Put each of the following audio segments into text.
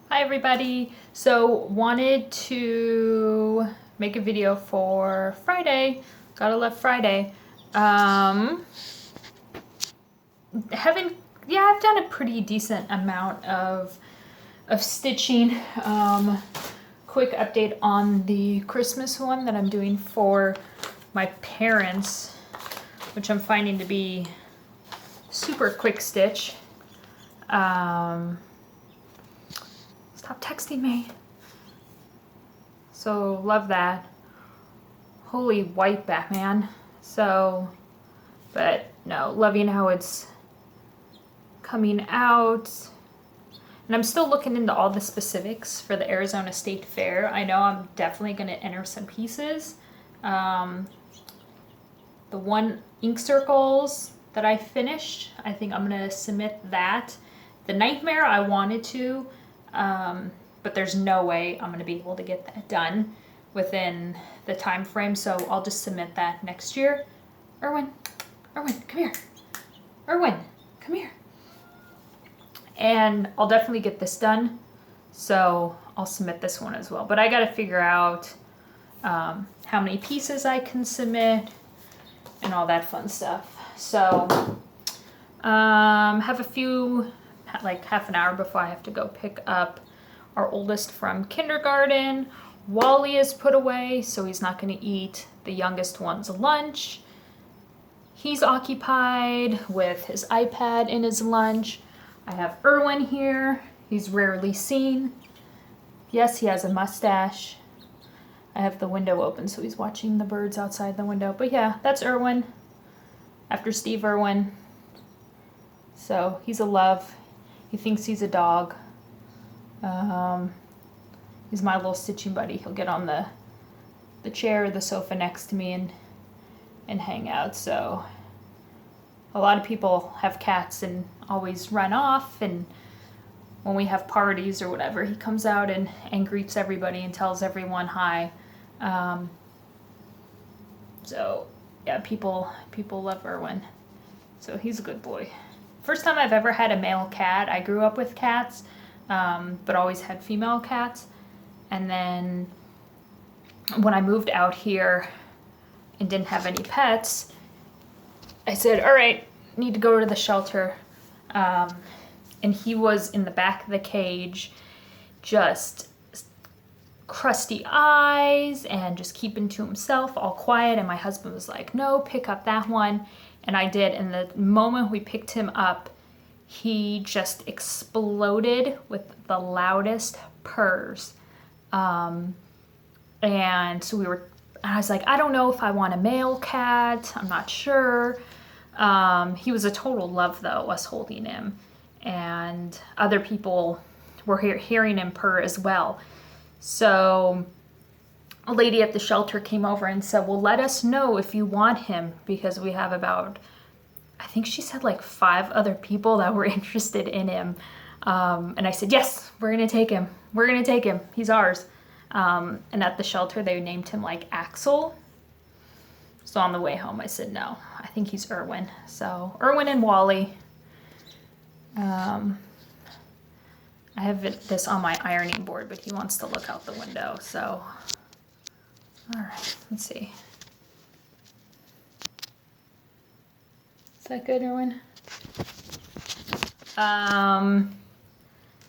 Hi everybody. So wanted to make a video for Friday. Gotta love Friday. Haven't I've done a pretty decent amount of stitching. Quick update on the Christmas one that I'm doing for my parents, which I'm finding to be super quick stitch. Stop texting me. So love that. Holy white Batman. So, but no, loving how it's coming out. And I'm still looking into all the specifics for the Arizona State Fair. I know I'm definitely going to enter some pieces. The one ink circles that I finished, I think I'm going to submit that. The Nightmare I wanted to, but there's no way I'm going to be able to get that done within the time frame, so I'll just submit that next year. Erwin, come here. Erwin, come here. And I'll definitely get this done, so I'll submit this one as well. But I got to figure out how many pieces I can submit and all that fun stuff. So have a few, like half an hour before I have to go pick up our oldest from kindergarten. Wally is put away, so he's not going to eat the youngest one's lunch. He's occupied with his iPad in his lunch. I have Erwin here. He's rarely seen. Yes, he has a mustache. I have the window open, so he's watching the birds outside the window. But yeah, that's Erwin, after Steve Irwin. So he's a love. He thinks he's a dog. He's my little stitching buddy. He'll get on the chair or the sofa next to me and hang out. So a lot of people have cats and always run off, and when we have parties or whatever, he comes out and greets everybody and tells everyone hi. So yeah, people love Erwin. So he's a good boy. First time I've ever had a male cat. I grew up with cats, but always had female cats. And then when I moved out here and didn't have any pets, I said, all right, need to go to the shelter. And he was in the back of the cage, just crusty eyes and just keeping to himself, all quiet. And my husband was like, no, pick up that one. And I did. And the moment we picked him up, he just exploded with the loudest purrs. And so I was like, I don't know if I want a male cat. I'm not sure. He was a total love though, us holding him. And other people were hearing him purr as well. So a lady at the shelter came over and said, well, let us know if you want him, because we have about, I think she said like 5 other people that were interested in him. And I said, yes, we're going to take him. We're going to take him. He's ours. And at the shelter, they named him like Axel. So on the way home, I said, no, I think he's Erwin. So Erwin and Wally. I have this on my ironing board, but he wants to look out the window. So, all right, let's see. Is that good, Erwin?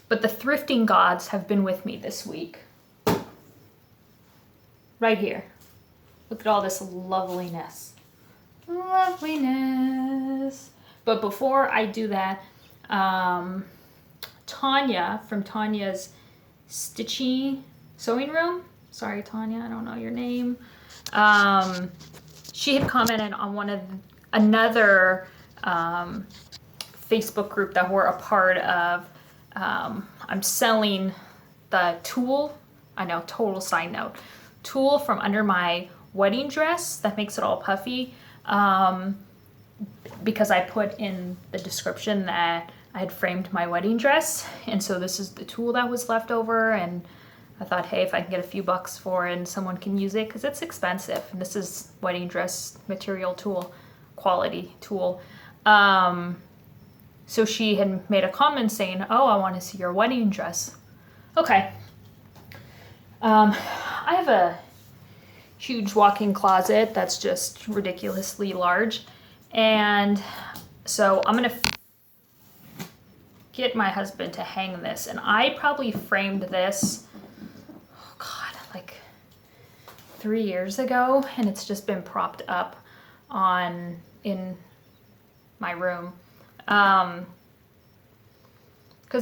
But the thrifting gods have been with me this week. Right here. Look at all this loveliness. Loveliness. But before I do that, Tanya from Tanya's Stitchy Sewing Room. Sorry, Tanya, I don't know your name. She had commented on another Facebook group that we're a part of. I'm selling the tulle. I know, total side note. Tulle from under my wedding dress that makes it all puffy. Because I put in the description that I had framed my wedding dress, and so this is the tulle that was left over, and I thought, hey, if I can get a few bucks for it and someone can use it, because it's expensive, and this is wedding dress material tulle, quality tulle. So she had made a comment saying, oh, I want to see your wedding dress. Okay. I have a huge walk-in closet that's just ridiculously large. And so I'm gonna get my husband to hang this. And I probably framed this, oh God, like 3 years ago. And it's just been propped up in my room. Because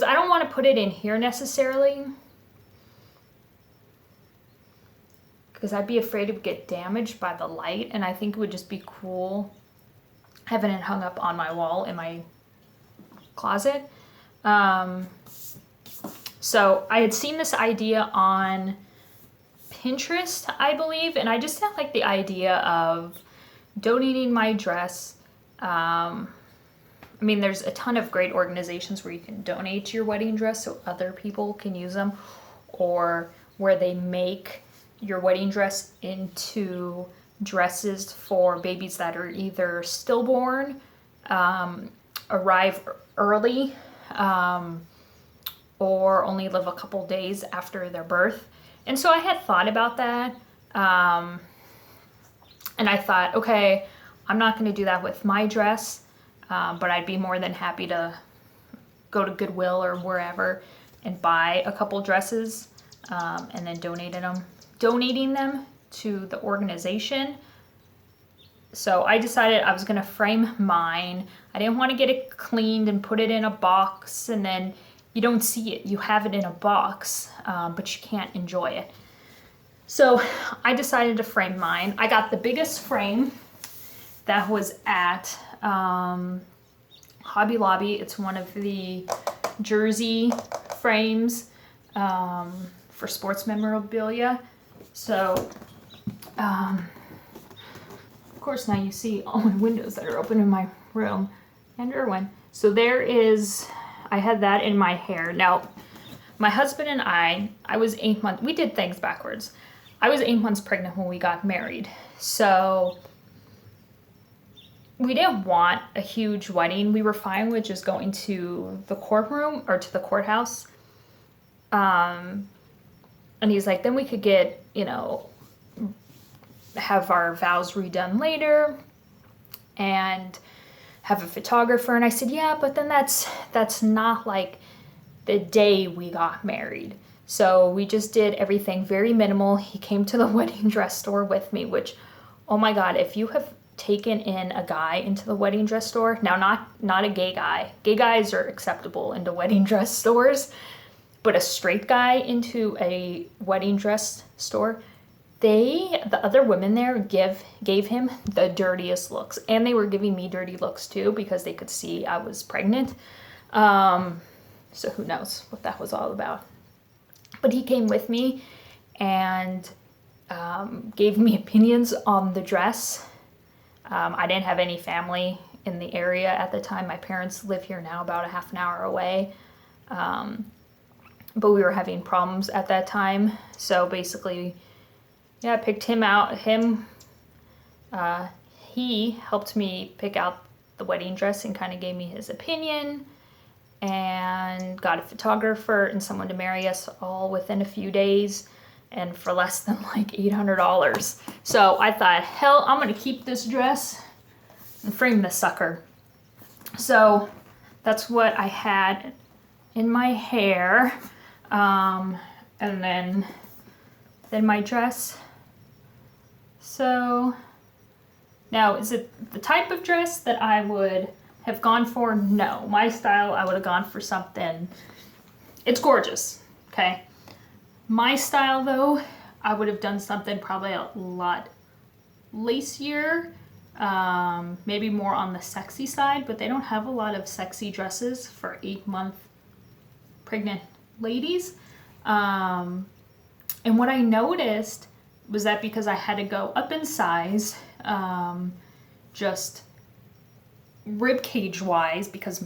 I don't want to put it in here necessarily. Because I'd be afraid it would get damaged by the light, and I think it would just be cool having it hung up on my wall in my closet. So I had seen this idea on Pinterest, I believe, and I just had like the idea of donating my dress. I mean, there's a ton of great organizations where you can donate your wedding dress so other people can use them, or where they make your wedding dress into dresses for babies that are either stillborn, arrive early, or only live a couple days after their birth. And so I had thought about that. And I thought, okay, I'm not going to do that with my dress, but I'd be more than happy to go to Goodwill or wherever and buy a couple dresses, and then donating them to the organization. So I decided I was going to frame mine. I didn't want to get it cleaned and put it in a box, and then you don't see it. You have it in a box, but you can't enjoy it. So I decided to frame mine. I got the biggest frame that was at Hobby Lobby. It's one of the Jersey frames for sports memorabilia. So, of course, now you see all my windows that are open in my room, and Irwin. So I had that in my hair. Now, my husband and I was 8 months, we did things backwards. I was 8 months pregnant when we got married. So we didn't want a huge wedding. We were fine with just going to the courtroom or to the courthouse. And he's like, then we could get, have our vows redone later and have a photographer. And I said, yeah, but then that's not like the day we got married. So we just did everything very minimal. He came to the wedding dress store with me, which, oh my God, if you have taken in a guy into the wedding dress store, now not a gay guy. Gay guys are acceptable into wedding dress stores. But a straight guy into a wedding dress store, the other women there gave him the dirtiest looks. And they were giving me dirty looks too, because they could see I was pregnant. So who knows what that was all about. But he came with me and gave me opinions on the dress. I didn't have any family in the area at the time. My parents live here now, about a half an hour away. But we were having problems at that time. So basically, yeah, I picked him out. He helped me pick out the wedding dress and kind of gave me his opinion, and got a photographer and someone to marry us all within a few days, and for less than like $800. So I thought, hell, I'm going to keep this dress and frame this sucker. So that's what I had in my hair. And then my dress. So now, is it the type of dress that I would have gone for? No. My style, I would have gone for something. It's gorgeous, okay? My style, though, I would have done something probably a lot lacier, maybe more on the sexy side, but they don't have a lot of sexy dresses for 8-month pregnant ladies. And what I noticed was that because I had to go up in size, just rib cage wise, because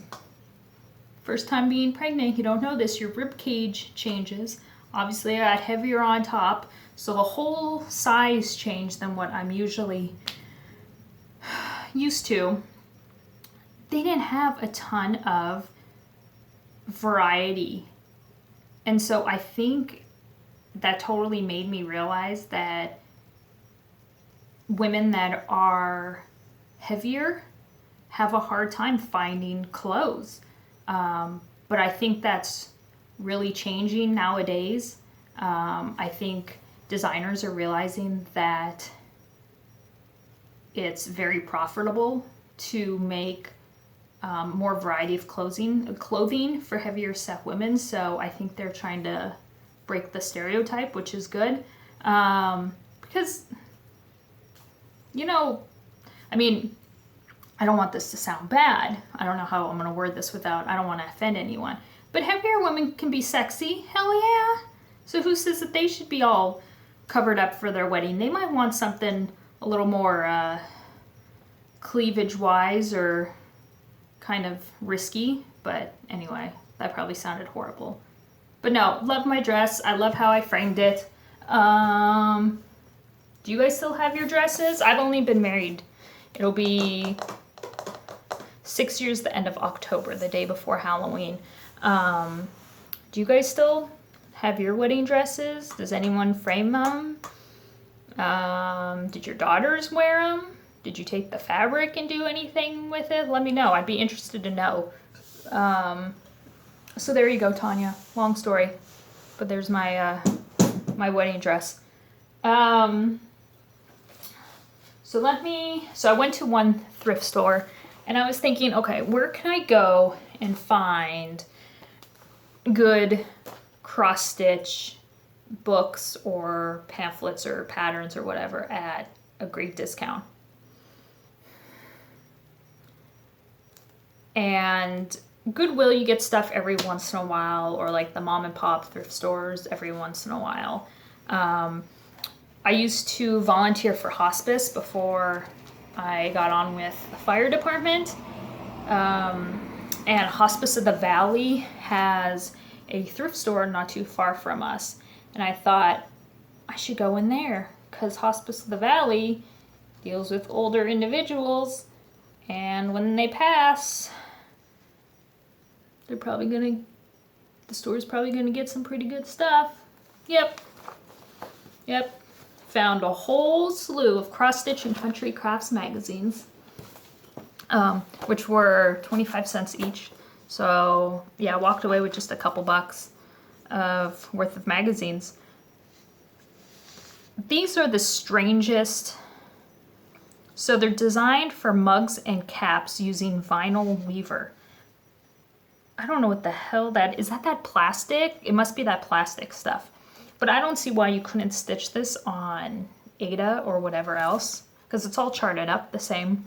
first time being pregnant, you don't know this, your rib cage changes. Obviously I got heavier on top, so the whole size changed than what I'm usually used to. They didn't have a ton of variety And so I think that totally made me realize that women that are heavier have a hard time finding clothes. But I think that's really changing nowadays. I think designers are realizing that it's very profitable to make more variety of clothing for heavier set women. So I think they're trying to break the stereotype, which is good. Because, you know, I mean, I don't want this to sound bad. I don't know how I'm going to word this I don't want to offend anyone. But heavier women can be sexy. Hell yeah. So who says that they should be all covered up for their wedding? They might want something a little more cleavage-wise or kind of risky. But anyway, that probably sounded horrible. But no, love my dress. I love how I framed it. Do you guys still have your dresses? I've only been married. It'll be 6 years the end of October, the day before Halloween. Do you guys still have your wedding dresses? Does anyone frame them? Did your daughters wear them? Did you take the fabric and do anything with it? Let me know. I'd be interested to know. So there you go, Tanya. Long story. But there's my my wedding dress. So I went to one thrift store and I was thinking, okay, where can I go and find good cross-stitch books or pamphlets or patterns or whatever at a great discount? And Goodwill, you get stuff every once in a while, or like the mom and pop thrift stores every once in a while. I used to volunteer for hospice before I got on with the fire department. And Hospice of the Valley has a thrift store not too far from us. And I thought I should go in there because Hospice of the Valley deals with older individuals. And when they pass, the store's probably gonna get some pretty good stuff. Yep. Found a whole slew of cross-stitch and country crafts magazines, which were 25 cents each. So yeah, I walked away with just a couple bucks worth of magazines. These are the strangest. So they're designed for mugs and caps using vinyl weaver. I don't know what the hell that is. That plastic? It must be that plastic stuff. But I don't see why you couldn't stitch this on Ada or whatever else, because it's all charted up the same.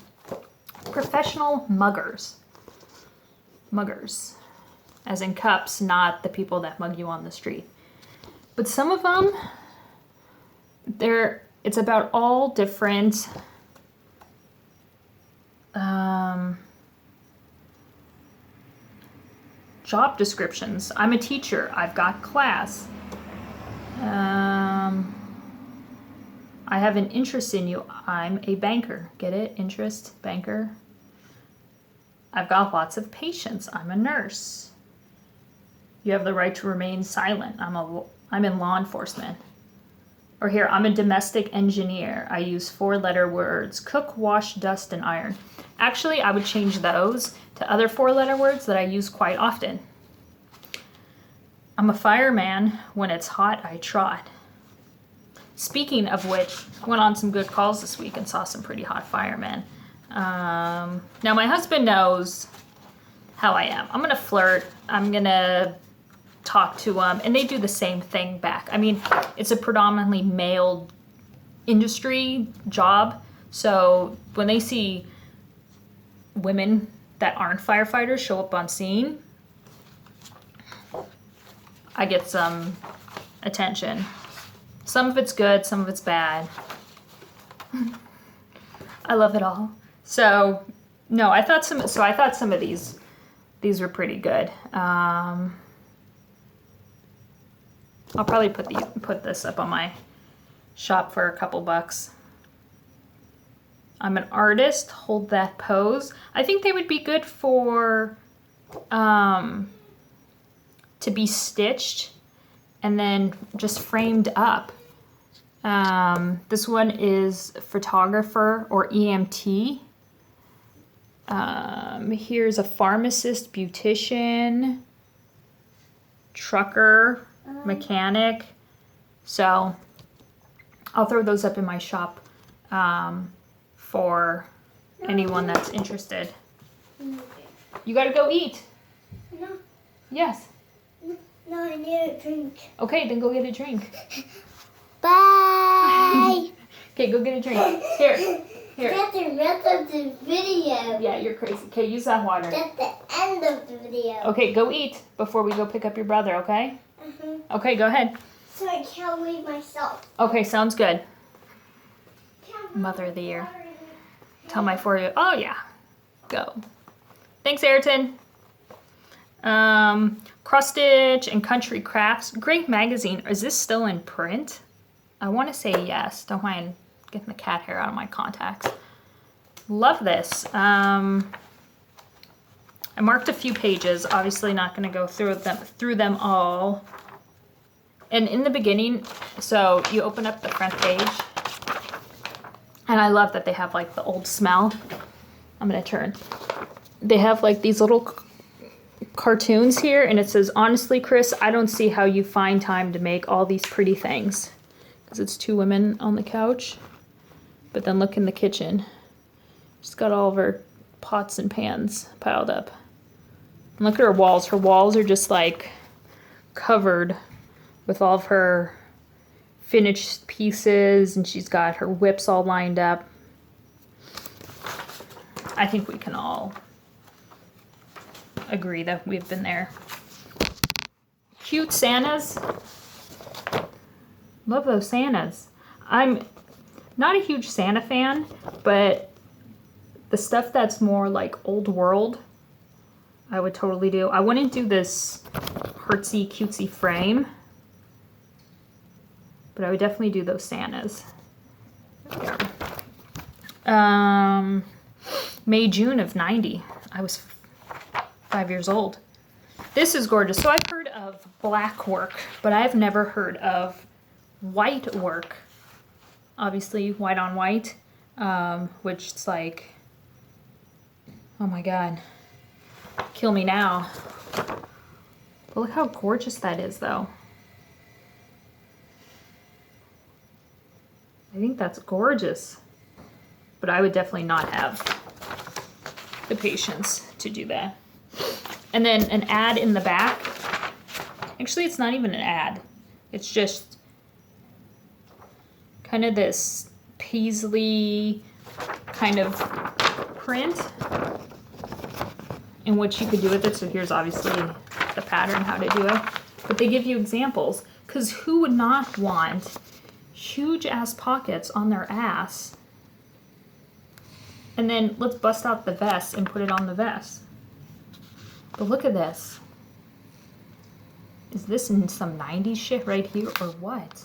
Professional muggers. Muggers. As in cups, not the people that mug you on the street. But some of them, it's about all different job descriptions. I'm a teacher. I've got class. I have an interest in you. I'm a banker. Get it? Interest, banker. I've got lots of patience. I'm a nurse. You have the right to remain silent. I'm in law enforcement. Or here, I'm a domestic engineer. I use 4-letter words. Cook, wash, dust, and iron. Actually, I would change those to other 4-letter words that I use quite often. I'm a fireman. When it's hot, I trot. Speaking of which, went on some good calls this week and saw some pretty hot firemen. Now, my husband knows how I am. I'm going to flirt. I'm going to talk to them, and they do the same thing back. I mean, it's a predominantly male industry job, so when they see women that aren't firefighters show up on scene, I get some attention. Some of it's good, some of it's bad. I love it all. So, no, I thought some of these were pretty good. I'll probably put this up on my shop for a couple bucks. I'm an artist. Hold that pose. I think they would be good for to be stitched. and then just framed up. This one is photographer or EMT. Here's a pharmacist, beautician, trucker, mechanic. So I'll throw those up in my shop for anyone that's interested. You gotta go eat. No. Yes. No, I need a drink. Okay, then go get a drink. Bye. Okay, go get a drink. Here. That's the rest of the video. Yeah, you're crazy. Okay, use that water. That's the end of the video. Okay, go eat before we go pick up your brother, okay? Okay, go ahead. So I can't leave myself. Okay, sounds good. Mother of the Year. Tell my 4-year-old. Oh, yeah. Go. Thanks, Ayrton. Cross Stitch and Country Crafts. Great magazine. Is this still in print? I want to say yes. Don't mind getting the cat hair out of my contacts. Love this. I marked a few pages. Obviously not going to go through them all. And in the beginning, so you open up the front page. And I love that they have like the old smell. I'm going to turn. They have like these little cartoons here, and it says, honestly, Chris, I don't see how you find time to make all these pretty things. Because it's 2 women on the couch. But then look in the kitchen. She's got all of her pots and pans piled up. And look at her walls. Her walls are just like covered with all of her finished pieces, and she's got her whips all lined up. I think we can all agree that we've been there. Cute Santas. Love those Santas. I'm not a huge Santa fan, but the stuff that's more like old world, I would totally do. I wouldn't do this artsy cutesy frame, but I would definitely do those Santas. May, June of 90. I was 5 years old. This is gorgeous. So I've heard of black work, but I've never heard of white work. Obviously white on white, which it's like, oh my God, kill me now. But look how gorgeous that is though. I think that's gorgeous, but I would definitely not have the patience to do that. And then an ad in the back. Actually, it's not even an ad. It's just kind of this paisley kind of print and what you could do with it. So here's obviously the pattern, how to do it. But they give you examples, because who would not want huge ass pockets on their ass? And then let's bust out the vest and put it on the vest. But look at this. Is this in some 90s shit right here or what?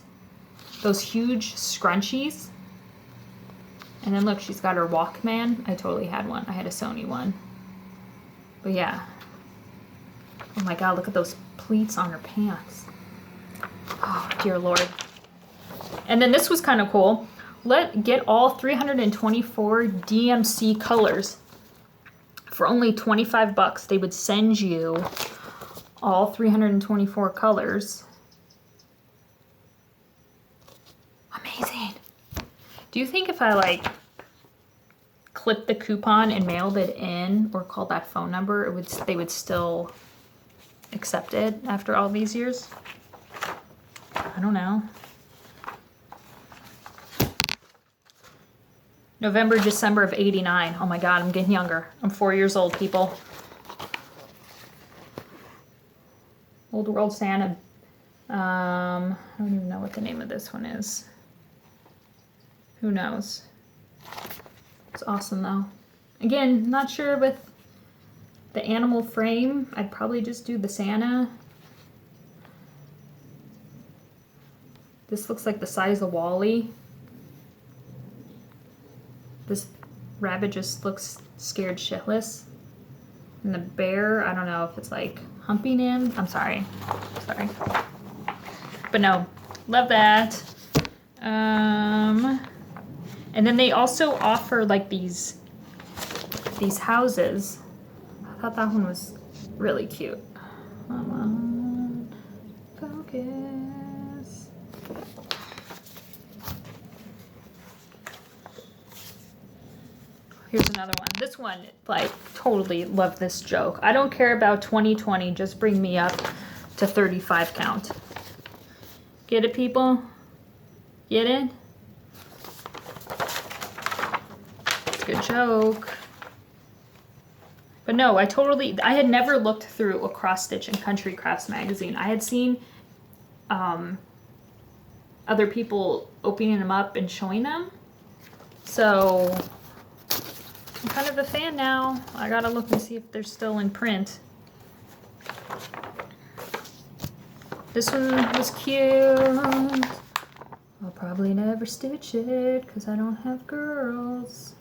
Those huge scrunchies. And then look, she's got her Walkman. I totally had one. I had a Sony one. But yeah. Oh my God, look at those pleats on her pants. Oh, dear Lord. And then this was kind of cool. Get all 324 DMC colors. For only 25 bucks, they would send you all 324 colors. Amazing. Do you think if I like clipped the coupon and mailed it in or called that phone number, they would still accept it after all these years? I don't know. November, December of 89. Oh my God, I'm getting younger. I'm 4 years old, people. Old World Santa. I don't even know what the name of this one is. Who knows? It's awesome though. Again, not sure with the animal frame. I'd probably just do the Santa. This looks like the size of Wally. This rabbit just looks scared shitless. And the bear, I don't know if it's like humping him. I'm sorry. Sorry. But no, love that. And then they also offer like these houses. I thought that one was really cute. Come on, focus. Here's another one. This one, like, totally love this joke. I don't care about 2020, just bring me up to 35 count. Get it, people? Get it? Good joke. But no, I had never looked through a cross stitch and country crafts magazine. I had seen other people opening them up and showing them. So I'm kind of a fan now. I gotta look and see if they're still in print. This one was cute. I'll probably never stitch it because I don't have girls.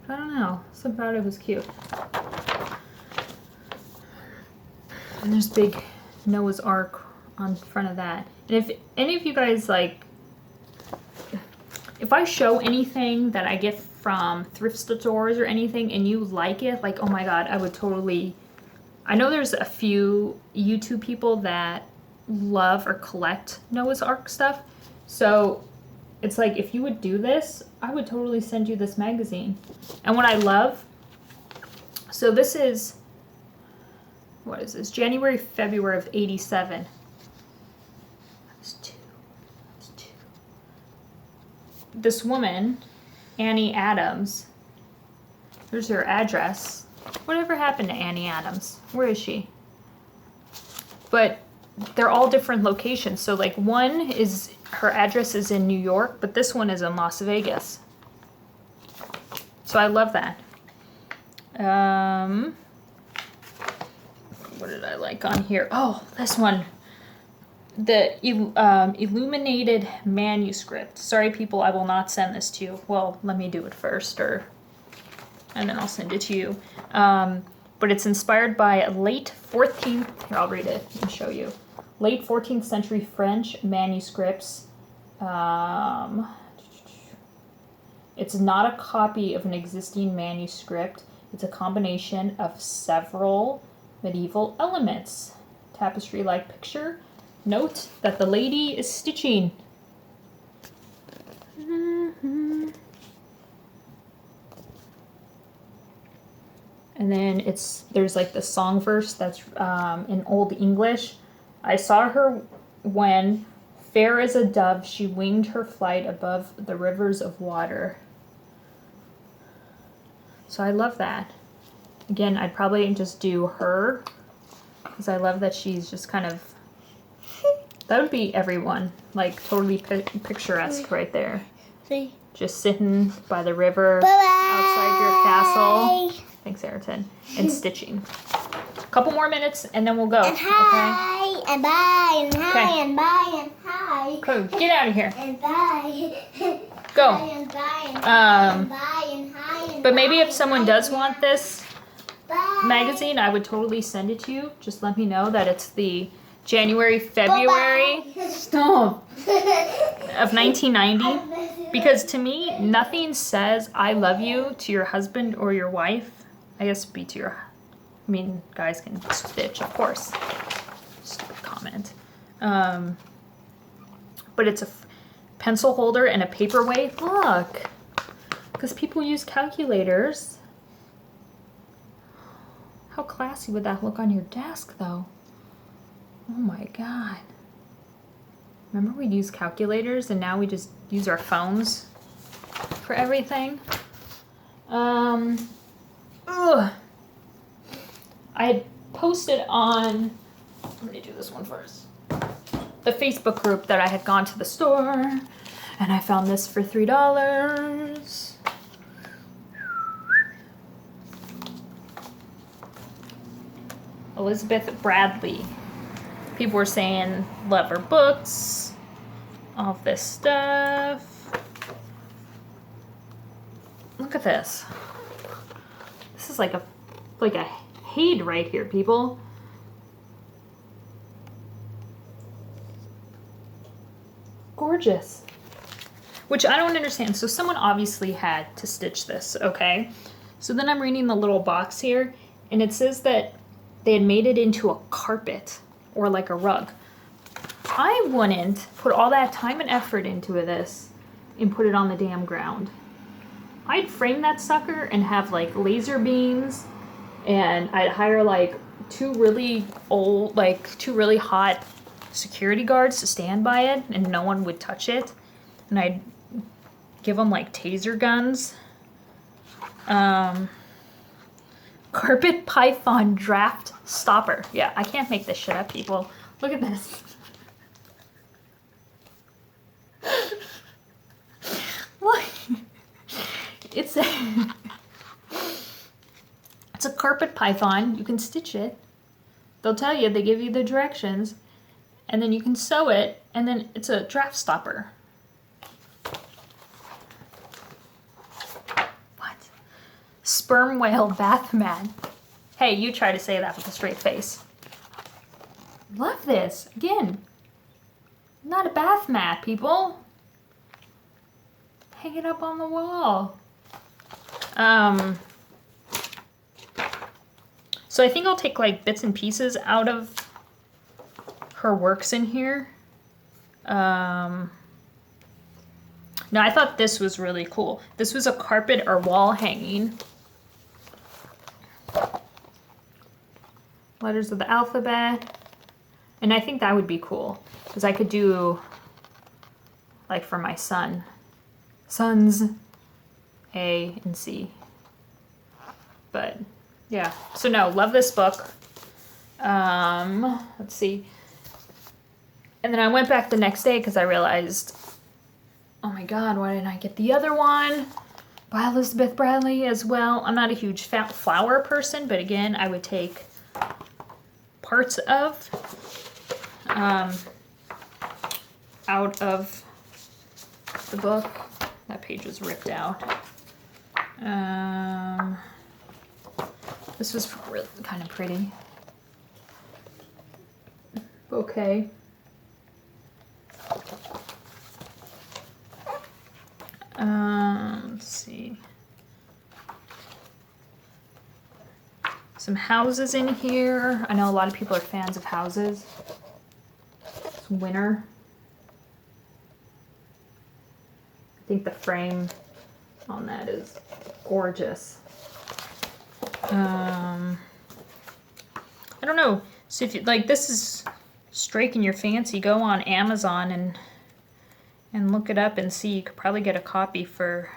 I don't know. Something about it was cute. And there's big Noah's Ark on front of that. And if any of you guys like, if I show anything that I get from thrift stores or anything and you like it, like, oh my god, I would totally... I know there's a few YouTube people that love or collect Noah's Ark stuff. So it's like, if you would do this, I would totally send you this magazine. And what I love, so this is, what is this? January, February of 87. That's two. This woman, Annie Adams, here's her address. Whatever happened to Annie Adams? Where is she? But they're all different locations. So like one is, her address is in New York, but this one is in Las Vegas. So I love that. What did I like on here? Oh, this one. The illuminated manuscript. Sorry, people, I will not send this to you. Well, let me do it first, and then I'll send it to you. But it's inspired by late 14th, here, I'll read it and show you. Late 14th century French manuscripts. It's not a copy of an existing manuscript. It's a combination of several medieval elements. Tapestry-like picture. Note that the lady is stitching. And then there's like the song verse that's in Old English. I saw her when, fair as a dove, she winged her flight above the rivers of water. So I love that. Again, I'd probably just do her because I love that she's just kind of, that would be everyone, like totally picturesque right there. See? Just sitting by the river, Bye-bye. outside your castle. Thanks, Ayrton. And stitching. A couple more minutes and then we'll go. And hi, okay? and bye, and hi, Okay. and bye, and hi. Go, get out of here. And bye. Go. Hi, and bye, and hi, and bye, and hi, and But maybe bye, if someone and does hi, want this bye. magazine, I would totally send it to you. Just let me know that it's the January, February Bye-bye. Stop. Of 1990. Because to me, nothing says I love you to your husband or your wife. I guess be to your, I mean, guys can stitch, of course. Stupid comment. But it's a pencil holder and a paperweight. Look. Because people use calculators. How classy would that look on your desk, though? Oh my god. Remember we'd use calculators and now we just use our phones for everything? I had posted on, let me do this one first, the Facebook group that I had gone to the store and I found this for $3. Elizabeth Bradley. People were saying love her books, all of this stuff. Look at this. This is like a Haid right here, people. Gorgeous. Which I don't understand. So someone obviously had to stitch this, okay? So then I'm reading the little box here, and it says that they had made it into a carpet or like a rug. I wouldn't put all that time and effort into this and put it on the damn ground. I'd frame that sucker and have like laser beams, and I'd hire like two really hot security guards to stand by it, and no one would touch it. And I'd give them like taser guns. Carpet python draft stopper. Yeah, I can't make this shit up, people. Look at this. Look. It's a carpet python. You can stitch it. They'll tell you, they give you the directions, and then you can sew it, and then it's a draft stopper. What? Sperm whale bath mat. Hey, you try to say that with a straight face. Love this. Again, not a bath mat, people. Hang it up on the wall. So I think I'll take like bits and pieces out of her works in here. No, I thought this was really cool. This was a carpet or wall hanging. Letters of the alphabet. And I think that would be cool, because I could do like for my son. Sons A and C. But yeah, so no, love this book. Let's see. And then I went back the next day because I realized, oh my God, why didn't I get the other one by Elizabeth Bradley as well? I'm not a huge flower person, but again, I would take parts of out of the book. That page was ripped out. This was really kind of pretty. Okay. Let's see. Some houses in here. I know a lot of people are fans of houses. It's winter. I think the frame on that is gorgeous. I don't know. So if you like, this is striking your fancy, go on Amazon and look it up and see. You could probably get a copy for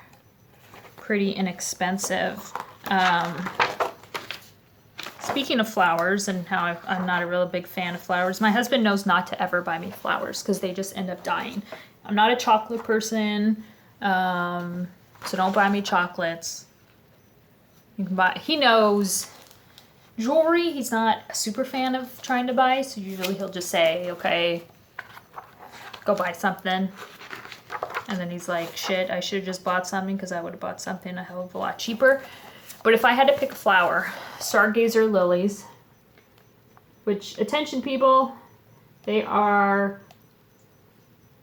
pretty inexpensive. Speaking of flowers and how I'm not a real big fan of flowers, my husband knows not to ever buy me flowers because they just end up dying. I'm not a chocolate person, so don't buy me chocolates. You can buy, he knows jewelry, he's not a super fan of trying to buy, so usually he'll just say, okay, go buy something. And then he's like, shit, I should have just bought something because I would have bought something a hell of a lot cheaper. But if I had to pick a flower, stargazer lilies, which, attention people, they are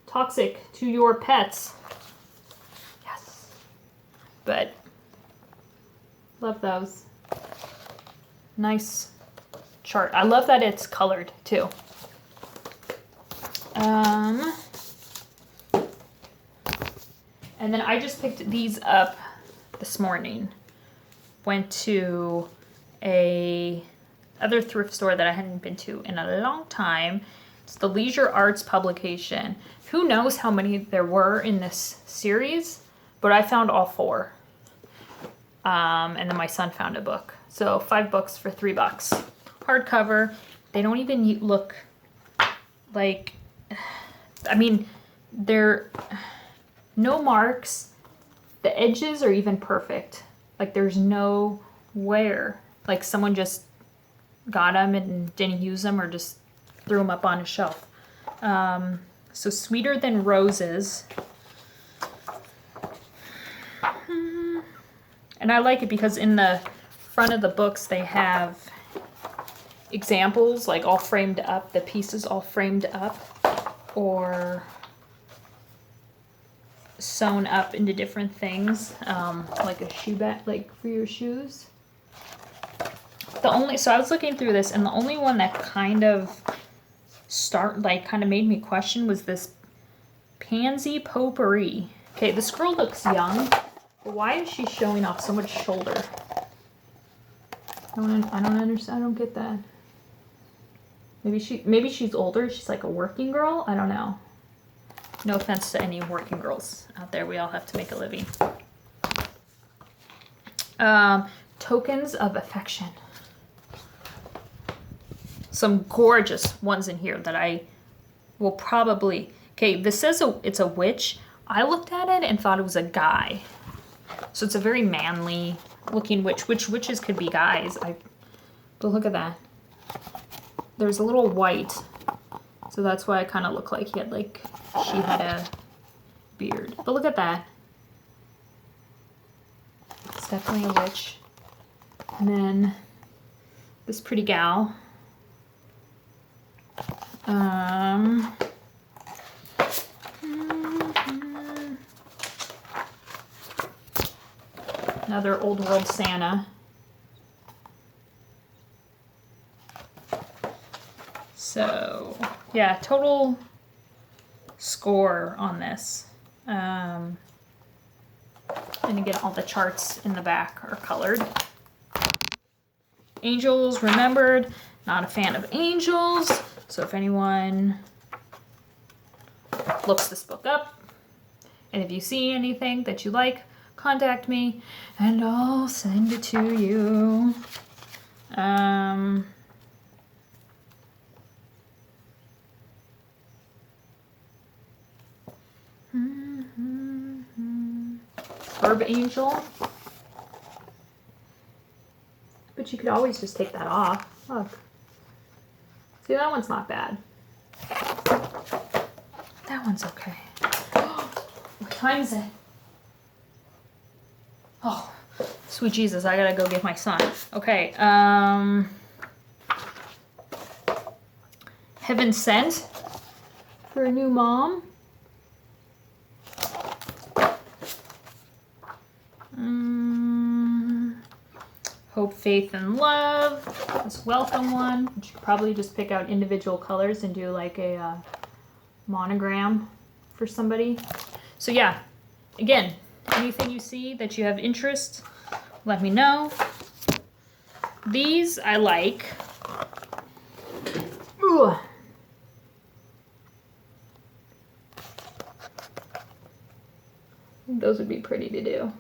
toxic to your pets. Yes. But love those. Nice chart. I love that it's colored too. And then I just picked these up this morning. Went to a other thrift store that I hadn't been to in a long time. It's the Leisure Arts publication. Who knows how many there were in this series, but I found all 4. And then my son found a book. So 5 books for $3. Hardcover. They don't even look like, I mean, they're no marks. The edges are even perfect. Like there's no wear. Like someone just got them and didn't use them or just threw them up on a shelf. So Sweeter Than Roses. And I like it because in the front of the books they have examples, like all framed up, the pieces all framed up, or sewn up into different things, like a shoe bag, like for your shoes. So I was looking through this, and the only one that kind of made me question was this Pansy Potpourri. Okay, this girl looks young, but why is she showing off so much shoulder? I don't understand. I don't get that. Maybe she's older. She's like a working girl. I don't know. No offense to any working girls out there. We all have to make a living. Tokens of affection. Some gorgeous ones in here that I will probably... Okay, this says it's a witch. I looked at it and thought it was a guy. So it's a very manly looking witch. Which witches could be guys. But look at that. There's a little white. So that's why it kind of looked like she had a beard. But look at that. It's definitely a witch. And then this pretty gal. Another old world Santa. So, yeah, total score on this. And again, all the charts in the back are colored. Angels, remembered. Not a fan of angels. So if anyone looks this book up, and if you see anything that you like, contact me and I'll send it to you. Herb Angel. But you could always just take that off. Look. See, that one's not bad. That one's okay. What time is it? Oh, sweet Jesus, I gotta go get my son. Okay, Heaven Sent for a new mom. Hope, Faith, and Love. This Welcome one, which you could probably just pick out individual colors and do like a monogram for somebody. So yeah, again, anything you see that you have interest, let me know. These I like. Ooh. Those would be pretty to do.